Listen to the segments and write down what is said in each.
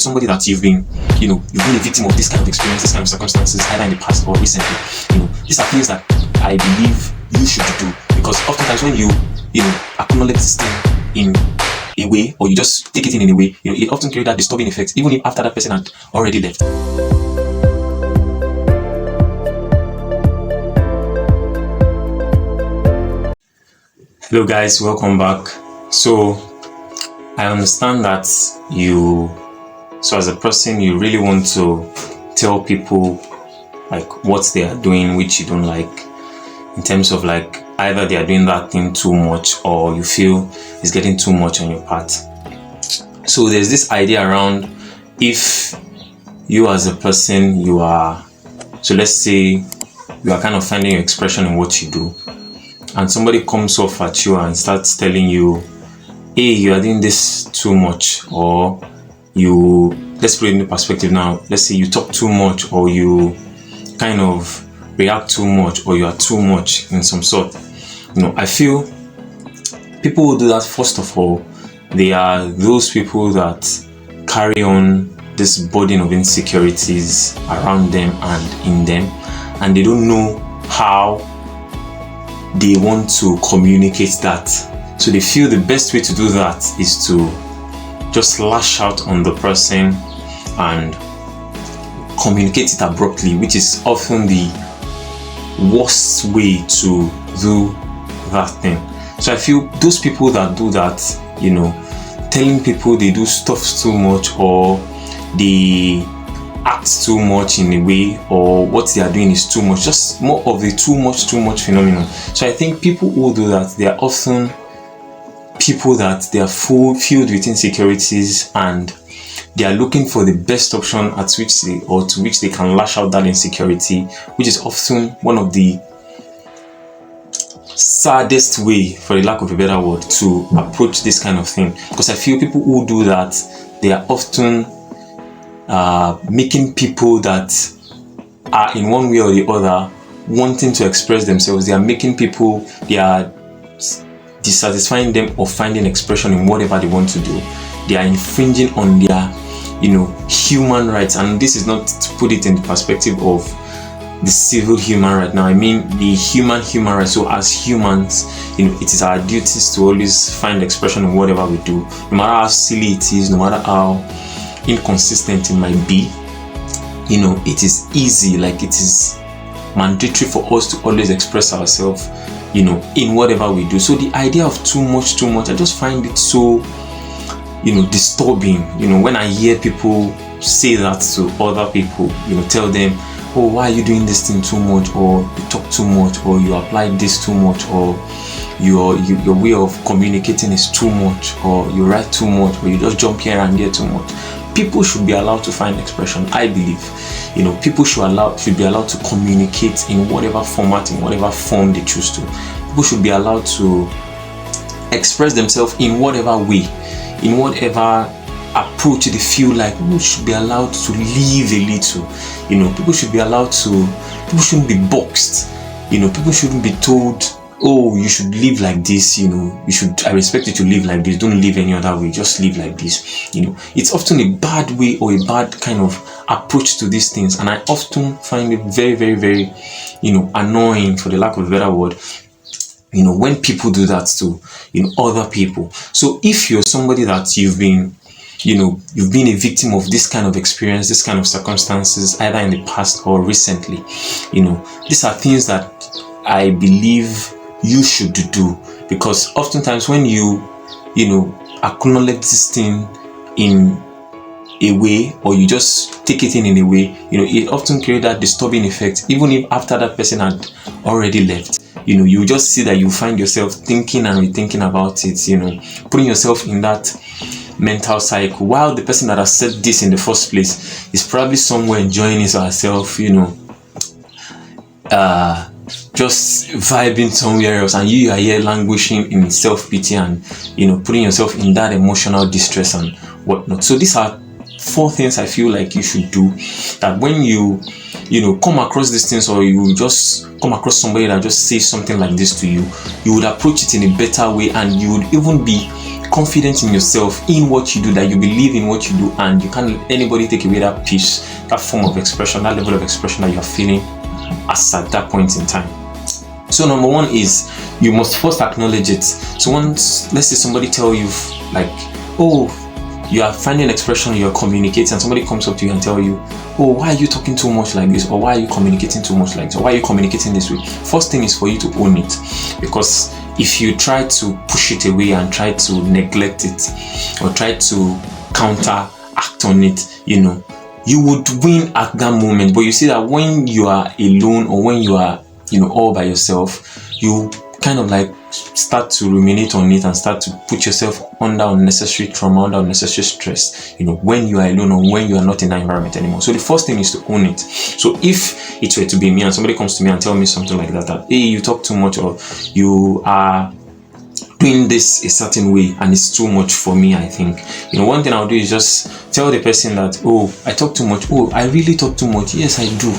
somebody that you've been a victim of this kind of experience, this kind of circumstances, either in the past or recently. These are things that I believe you should do, because oftentimes when you acknowledge this thing in a way, or you just take it in a way, it often creates that disturbing effect, even if after that person had already left. Hello guys, welcome back. So I understand that as a person, you really want to tell people like what they are doing which you don't like, in terms of like either they are doing that thing too much or you feel it's getting too much on your part. So there's this idea around, if you as a person, let's say you are kind of finding your expression in what you do, and somebody comes off at you and starts telling you, hey, you are doing this too much, or let's put it in the perspective now, let's say you talk too much, or you kind of react too much, or you are too much in some sort. I feel people who do that, first of all, they are those people that carry on this burden of insecurities around them and in them, and they don't know how they want to communicate that. So they feel the best way to do that is to just lash out on the person and communicate it abruptly, which is often the worst way to do that thing. So I feel those people that do that, telling people they do stuff too much, or they act too much in a way, or what they are doing is too much, just more of the too much phenomenon. So I think people who do that, they are often people that they are filled with insecurities, and they are looking for the best option to which they can lash out that insecurity, which is often one of the saddest way, for the lack of a better word, to approach this kind of thing. Because I feel people who do that, they are often making people that are in one way or the other wanting to express themselves. They are making people, they are dissatisfying them or finding expression in whatever they want to do. They are infringing on their human rights, and this is not to put it in the perspective of the civil human right now. I mean the human rights. So as humans, it is our duties to always find expression in whatever we do, no matter how silly it is, no matter how inconsistent it might be. It is easy, like it is mandatory for us to always express ourselves in whatever we do. So the idea of too much, I just find it so disturbing. When I hear people say that to other people, tell them, oh, why are you doing this thing too much, or you talk too much, or you apply this too much, or your way of communicating is too much, or you write too much, or you just jump here and there too much. People should be allowed to find expression. I believe people should be allowed to communicate in whatever format, in whatever form they choose to. People should be allowed to express themselves in whatever way, in whatever approach they feel like. People should be allowed to live a little. People should be allowed to, people shouldn't be boxed. People shouldn't be told, oh, you should live like this, I respect you to live like this, don't live any other way, just live like this. It's often a bad way or a bad kind of approach to these things, and I often find it very, very, very, annoying, for the lack of a better word, when people do that to, other people. So if you're somebody that you've been a victim of this kind of experience, this kind of circumstances, either in the past or recently, these are things that I believe you should do, because oftentimes when you acknowledge this thing in a way, or you just take it in a way, it often creates that disturbing effect, even if after that person had already left. You just see that you find yourself thinking and rethinking about it, putting yourself in that mental cycle, while the person that has said this in the first place is probably somewhere enjoying his or herself, just vibing somewhere else, and you are here languishing in self-pity and putting yourself in that emotional distress and whatnot. So these are 4 things I feel like you should do, that when you come across these things, or you just come across somebody that just says something like this to you, you would approach it in a better way, and you would even be confident in yourself, in what you do, that you believe in what you do, and you can't let anybody take away that peace, that form of expression, that level of expression that you're feeling as at that point in time. So number one is you must first acknowledge it. So once, let's say somebody tell you like, oh, you are finding expression, you're communicating, and somebody comes up to you and tell you, oh, why are you talking too much like this, or why are you communicating too much like this, or why are you communicating this way? First thing is for you to own it, because if you try to push it away and try to neglect it or try to counteract on it, you would win at that moment. But you see that when you are alone, or when you are all by yourself, you kind of like start to ruminate on it and start to put yourself under unnecessary trauma, under unnecessary stress, when you are alone or when you are not in that environment anymore. So the first thing is to own it. So if it were to be me and somebody comes to me and tell me something like that, hey, you talk too much, or you are doing this a certain way and it's too much for me, I think, one thing I'll do is just tell the person that, oh, I talk too much. Oh, I really talk too much. Yes, I do.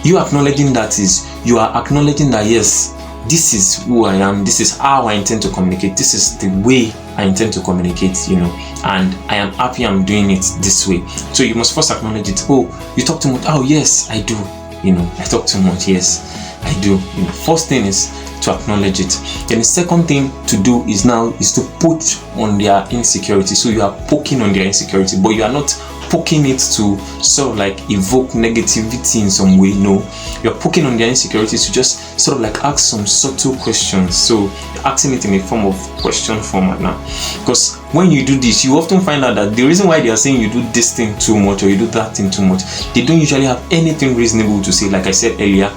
You acknowledging that is, you are acknowledging that, yes, this is who I am, this is how I intend to communicate, this is the way I intend to communicate, and I am happy I'm doing it this way. So you must first acknowledge it. Oh, you talk too much. Oh, yes, I do. I talk too much. Yes, I do. First thing is to acknowledge it. Then the second thing to do is to put on their insecurity. So you are poking on their insecurity, but you are not poking it to sort of like evoke negativity in some way. No, you're poking on their insecurities to just sort of like ask some subtle questions. So you're asking it in a form of question format now, because when you do this, you often find out that the reason why they are saying you do this thing too much or you do that thing too much, they don't usually have anything reasonable to say. Like I said earlier,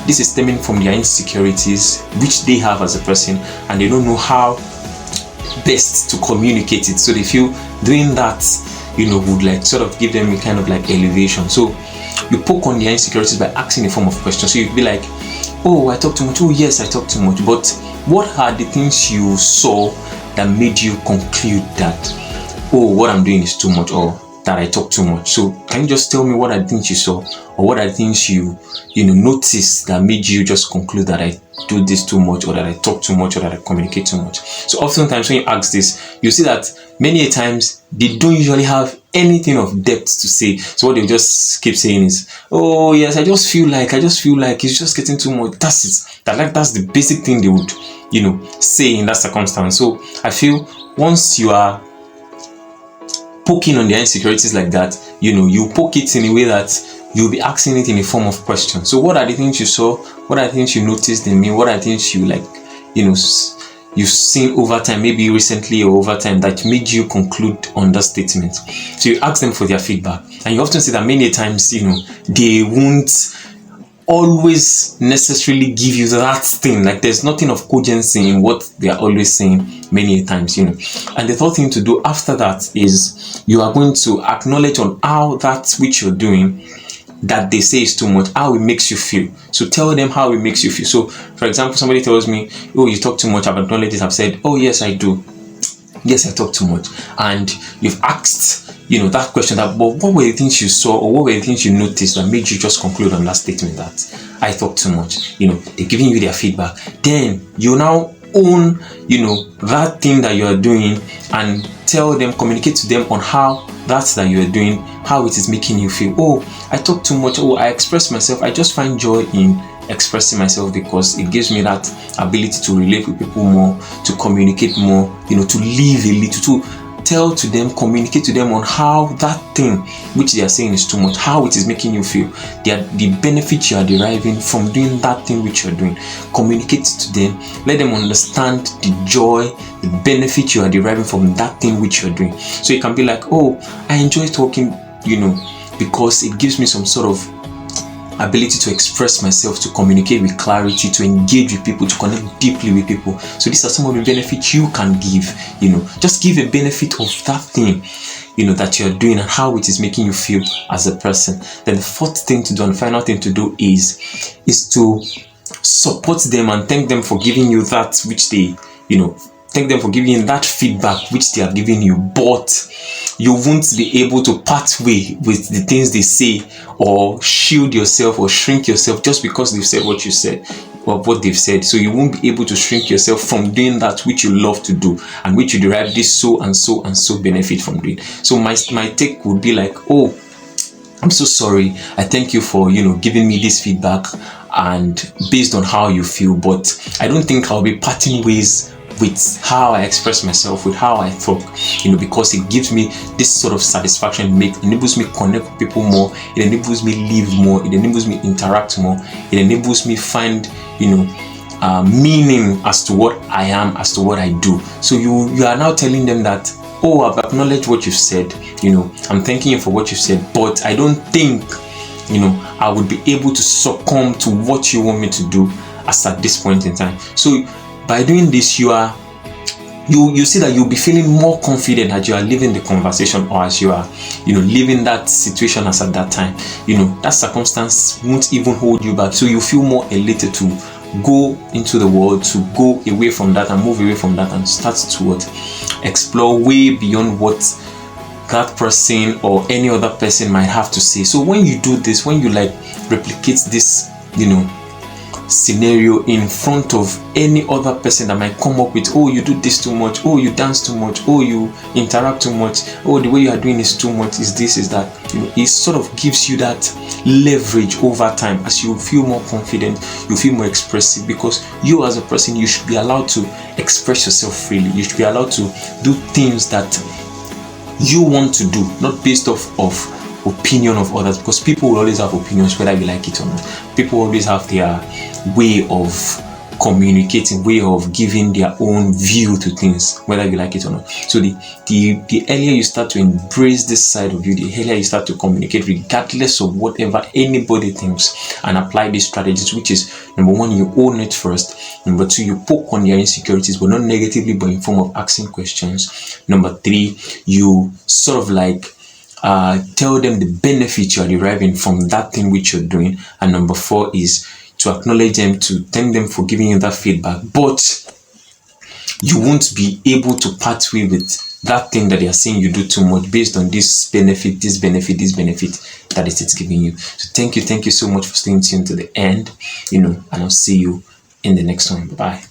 this is stemming from their insecurities which they have as a person, and they don't know how best to communicate it. So they feel doing that would like sort of give them a kind of like elevation. So you poke on their insecurities by asking a form of question. So you'd be like, oh, I talk too much. Oh, yes, I talk too much. But what are the things you saw that made you conclude that, oh, what I'm doing is too much, or that I talk too much? So can you just tell me what are the things you saw, or what are the things you noticed that made you just conclude that I do this too much, or that I talk too much, or that I communicate too much? So oftentimes when you ask this, you see that many a times they don't usually have anything of depth to say. So what they just keep saying is, oh yes, I just feel like it's just getting too much. That's it. That's the basic thing they would say in that circumstance. So I feel once you are poking on their insecurities like that, you poke it in a way that you'll be asking it in a form of question. So what are the things you saw? What are the things you noticed in me? What are the things you you've seen over time, maybe recently or over time, that made you conclude on that statement? So you ask them for their feedback, and you often see that many times, they won't always necessarily give you that thing. Like there's nothing of cogency in what they are always saying many times, And the third thing to do after that is you are going to acknowledge on how that which you're doing that they say is too much, how it makes you feel. So tell them how it makes you feel. So for example, somebody tells me, oh, you talk too much. I've acknowledged it. I've said, oh yes, I do. Yes, I talk too much. And you've asked that question, that, but what were the things you saw, or what were the things you noticed that made you just conclude on that statement that I talk too much? They're giving you their feedback. Then you now own that thing that you are doing, and tell them, communicate to them on how that you are doing, how it is making you feel. Oh, I talk too much. Oh, I express myself. I just find joy in expressing myself because it gives me that ability to relate with people more, to communicate more, to live a little, to tell to them, communicate to them on how that thing which they are saying is too much, how it is making you feel, the benefit you are deriving from doing that thing which you're doing. Communicate to them, let them understand the joy, the benefit you are deriving from that thing which you're doing. So it can be like, oh, I enjoy talking, because it gives me some sort of ability to express myself, to communicate with clarity, to engage with people, to connect deeply with people. So these are some of the benefits you can give. Just give a benefit of that thing that you're doing and how it is making you feel as a person. Then the fourth thing to do, and the final thing to do, is to support them and thank them for giving you that which they thank them for giving you that feedback which they are giving you, but you won't be able to part way with the things they say, or shield yourself or shrink yourself just because they've said what you said. of what they've said. So you won't be able to shrink yourself from doing that which you love to do and which you derive this so and so and so benefit from doing. So my take would be like, oh, I'm so sorry. I thank you for, giving me this feedback and based on how you feel, but I don't think I'll be parting ways with how I express myself, with how I talk, because it gives me this sort of satisfaction. It enables me connect with people more. It enables me live more. It enables me interact more. It enables me find, meaning as to what I am, as to what I do. So you are now telling them that, oh, I've acknowledged what you've said. I'm thanking you for what you've said, but I don't think, I would be able to succumb to what you want me to do as at this point in time. So by doing this, you see that you'll be feeling more confident as you are leaving the conversation, or as you are, leaving that situation as at that time. That circumstance won't even hold you back. So you feel more elated to go into the world, to go away from that and move away from that and start to explore way beyond what that person or any other person might have to say. So when you do this, when you replicate this, scenario in front of any other person that might come up with, oh, you do this too much, oh, you dance too much, oh, you interact too much, oh, the way you are doing is too much, is this, is that, it sort of gives you that leverage over time. As you feel more confident, you feel more expressive, because you as a person, you should be allowed to express yourself freely. You should be allowed to do things that you want to do, not based off of opinion of others, because people will always have opinions whether you like it or not. People always have their way of communicating, way of giving their own view to things, whether you like it or not. So the earlier you start to embrace this side of you, the earlier you start to communicate regardless of whatever anybody thinks, and apply these strategies, which is, number one, you own it first. Number two, you poke on their insecurities, but not negatively, but in form of asking questions. Number three, you sort of tell them the benefits you are deriving from that thing which you're doing. And number four is to acknowledge them, to thank them for giving you that feedback, but you won't be able to part way with that thing that they are saying you do too much based on this benefit that it's giving you. So thank you so much for staying tuned to the end, and I'll see you in the next one. Bye.